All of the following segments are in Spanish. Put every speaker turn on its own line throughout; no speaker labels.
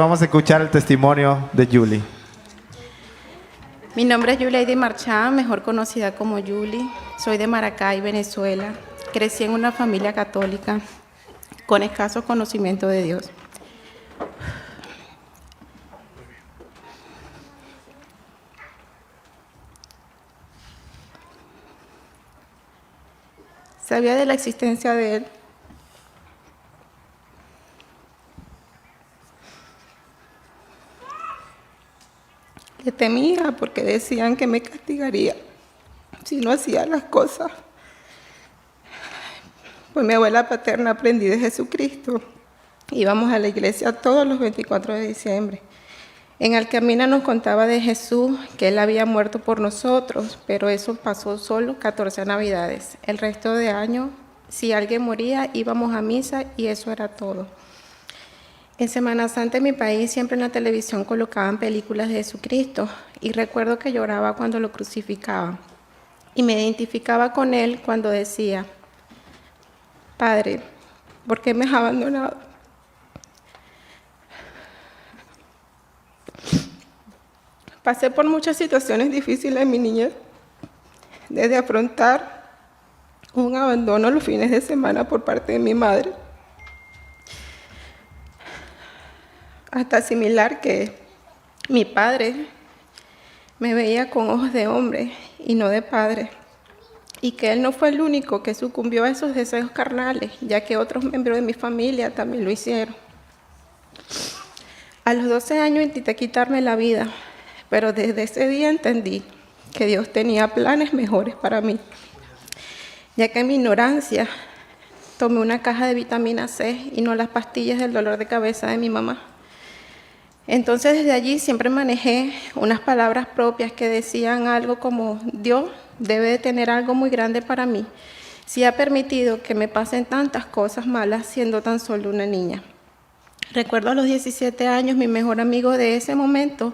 Vamos a escuchar el testimonio de Julie.
Mi nombre es Yuleidi Marchán, mejor conocida como Julie. Soy de Maracay, Venezuela. Crecí en una familia católica con escaso conocimiento de Dios. Sabía de la existencia de Él. Le temía porque decían que me castigaría si no hacía las cosas. Pues mi abuela paterna aprendí de Jesucristo. Íbamos a la iglesia todos los 24 de diciembre. En el camino nos contaba de Jesús, que Él había muerto por nosotros, pero eso pasó solo 14 navidades. El resto de año, si alguien moría, íbamos a misa y eso era todo. En Semana Santa en mi país siempre en la televisión colocaban películas de Jesucristo y recuerdo que lloraba cuando lo crucificaban. Y me identificaba con Él cuando decía: Padre, ¿por qué me has abandonado? Pasé por muchas situaciones difíciles en mi niñez, desde afrontar un abandono los fines de semana por parte de mi madre, hasta asimilar que mi padre me veía con ojos de hombre y no de padre, y que él no fue el único que sucumbió a esos deseos carnales, ya que otros miembros de mi familia también lo hicieron. A los 12 años intenté quitarme la vida, pero desde ese día entendí que Dios tenía planes mejores para mí, ya que en mi ignorancia tomé una caja de vitamina C y no las pastillas del dolor de cabeza de mi mamá. Entonces desde allí siempre manejé unas palabras propias que decían algo como: Dios debe de tener algo muy grande para mí, si ha permitido que me pasen tantas cosas malas siendo tan solo una niña. Recuerdo a los 17 años, mi mejor amigo de ese momento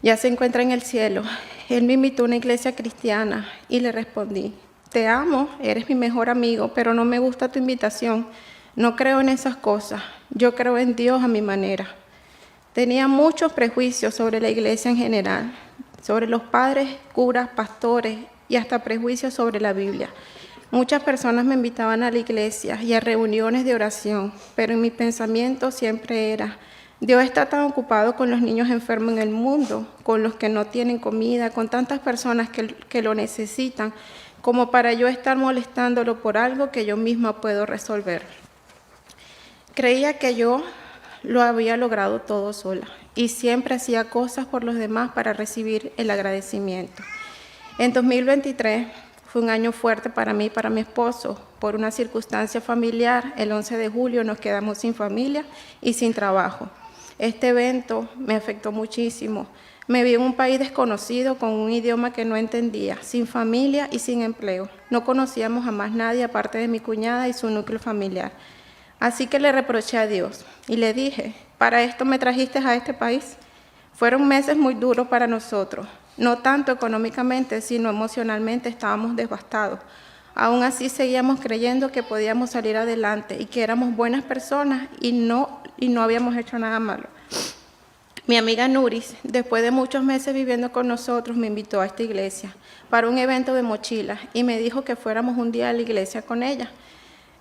ya se encuentra en el cielo. Él me invitó a una iglesia cristiana y le respondí: te amo, eres mi mejor amigo, pero no me gusta tu invitación. No creo en esas cosas, yo creo en Dios a mi manera. Tenía muchos prejuicios sobre la iglesia en general, sobre los padres, curas, pastores y hasta prejuicios sobre la Biblia. Muchas personas me invitaban a la iglesia y a reuniones de oración, pero en mi pensamiento siempre era: Dios está tan ocupado con los niños enfermos en el mundo, con los que no tienen comida, con tantas personas que lo necesitan, como para yo estar molestándolo por algo que yo misma puedo resolver. Creía que yo lo había logrado todo sola y siempre hacía cosas por los demás para recibir el agradecimiento. En 2023 fue un año fuerte para mí y para mi esposo. Por una circunstancia familiar, el 11 de julio nos quedamos sin familia y sin trabajo. Este evento me afectó muchísimo. Me vi en un país desconocido, con un idioma que no entendía, sin familia y sin empleo. No conocíamos a más nadie aparte de mi cuñada y su núcleo familiar. Así que le reproché a Dios y le dije: ¿para esto me trajiste a este país? Fueron meses muy duros para nosotros. No tanto económicamente, sino emocionalmente estábamos devastados. Aún así seguíamos creyendo que podíamos salir adelante y que éramos buenas personas y no habíamos hecho nada malo. Mi amiga Nuris, después de muchos meses viviendo con nosotros, me invitó a esta iglesia para un evento de mochilas y me dijo que fuéramos un día a la iglesia con ella.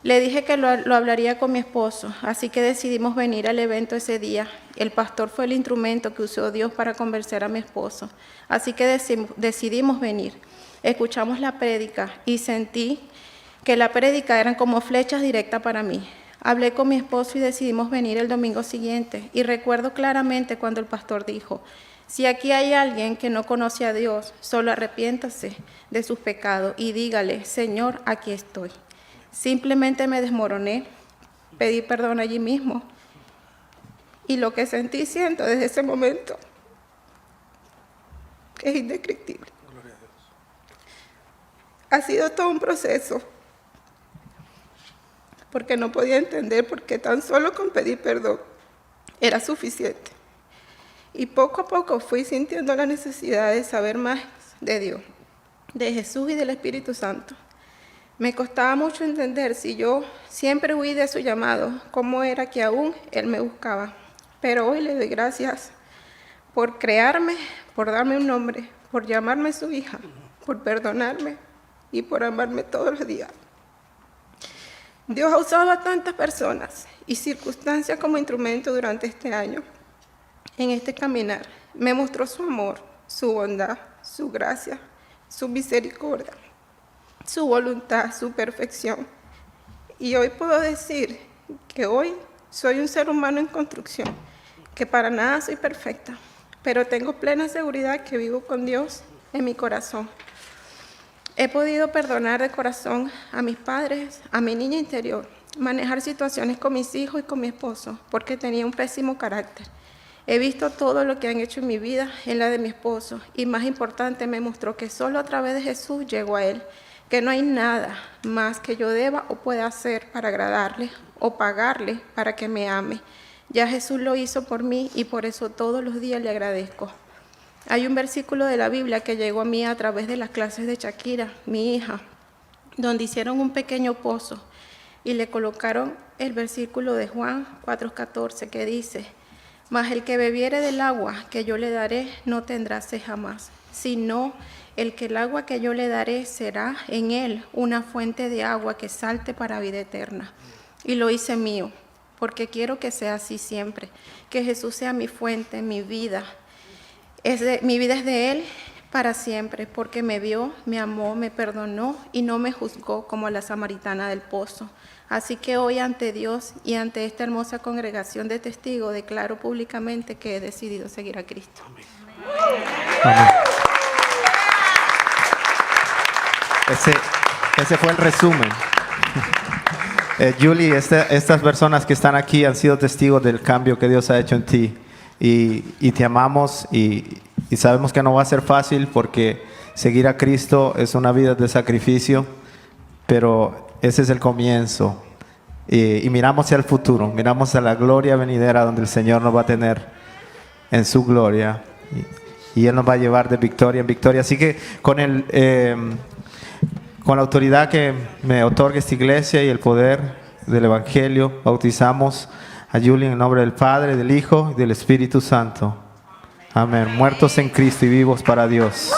Le dije que lo hablaría con mi esposo, así que decidimos venir al evento ese día. El pastor fue el instrumento que usó Dios para convencer a mi esposo, así que decidimos venir. Escuchamos la prédica y sentí que la prédica eran como flechas directas para mí. Hablé con mi esposo y decidimos venir el domingo siguiente. Y recuerdo claramente cuando el pastor dijo: si aquí hay alguien que no conoce a Dios, solo arrepiéntase de sus pecados y dígale: Señor, aquí estoy. Simplemente me desmoroné, pedí perdón allí mismo. Y lo que sentí y siento desde ese momento es indescriptible.
Gloria a Dios.
Ha sido todo un proceso, porque no podía entender por qué tan solo con pedir perdón era suficiente. Y poco a poco fui sintiendo la necesidad de saber más de Dios, de Jesús y del Espíritu Santo. Me costaba mucho entender, si yo siempre huí de su llamado, cómo era que aún Él me buscaba. Pero hoy le doy gracias por crearme, por darme un nombre, por llamarme su hija, por perdonarme y por amarme todos los días. Dios ha usado a tantas personas y circunstancias como instrumento durante este año. En este caminar me mostró su amor, su bondad, su gracia, su misericordia, su voluntad, su perfección. Y hoy puedo decir que hoy soy un ser humano en construcción, que para nada soy perfecta, pero tengo plena seguridad que vivo con Dios en mi corazón. He podido perdonar de corazón a mis padres, a mi niña interior, manejar situaciones con mis hijos y con mi esposo, porque tenía un pésimo carácter. He visto todo lo que han hecho en mi vida, en la de mi esposo, y más importante, me mostró que solo a través de Jesús llego a Él, que no hay nada más que yo deba o pueda hacer para agradarle o pagarle para que me ame. Ya Jesús lo hizo por mí y por eso todos los días le agradezco. Hay un versículo de la Biblia que llegó a mí a través de las clases de Shakira, mi hija, donde hicieron un pequeño pozo y le colocaron el versículo de Juan 4:14 que dice: mas el que bebiere del agua que yo le daré no tendrá sed jamás, sino el que el agua que yo le daré será en él una fuente de agua que salte para vida eterna. Y lo hice mío, porque quiero que sea así siempre, que Jesús sea mi fuente, mi vida. Mi vida es de Él para siempre, porque me vio, me amó, me perdonó y no me juzgó como la samaritana del pozo. Así que hoy ante Dios y ante esta hermosa congregación de testigos declaro públicamente que he decidido seguir a Cristo.
Amén. Ese fue el resumen. Julie, estas personas que están aquí han sido testigos del cambio que Dios ha hecho en ti. Y te amamos y sabemos que no va a ser fácil porque seguir a Cristo es una vida de sacrificio, pero ese es el comienzo. Y miramos hacia el futuro, miramos a la gloria venidera donde el Señor nos va a tener en su gloria y Él nos va a llevar de victoria en victoria. Así que con la autoridad que me otorga esta iglesia y el poder del Evangelio, bautizamos a Julie en el nombre del Padre, del Hijo y del Espíritu Santo. Amén. Muertos en Cristo y vivos para Dios.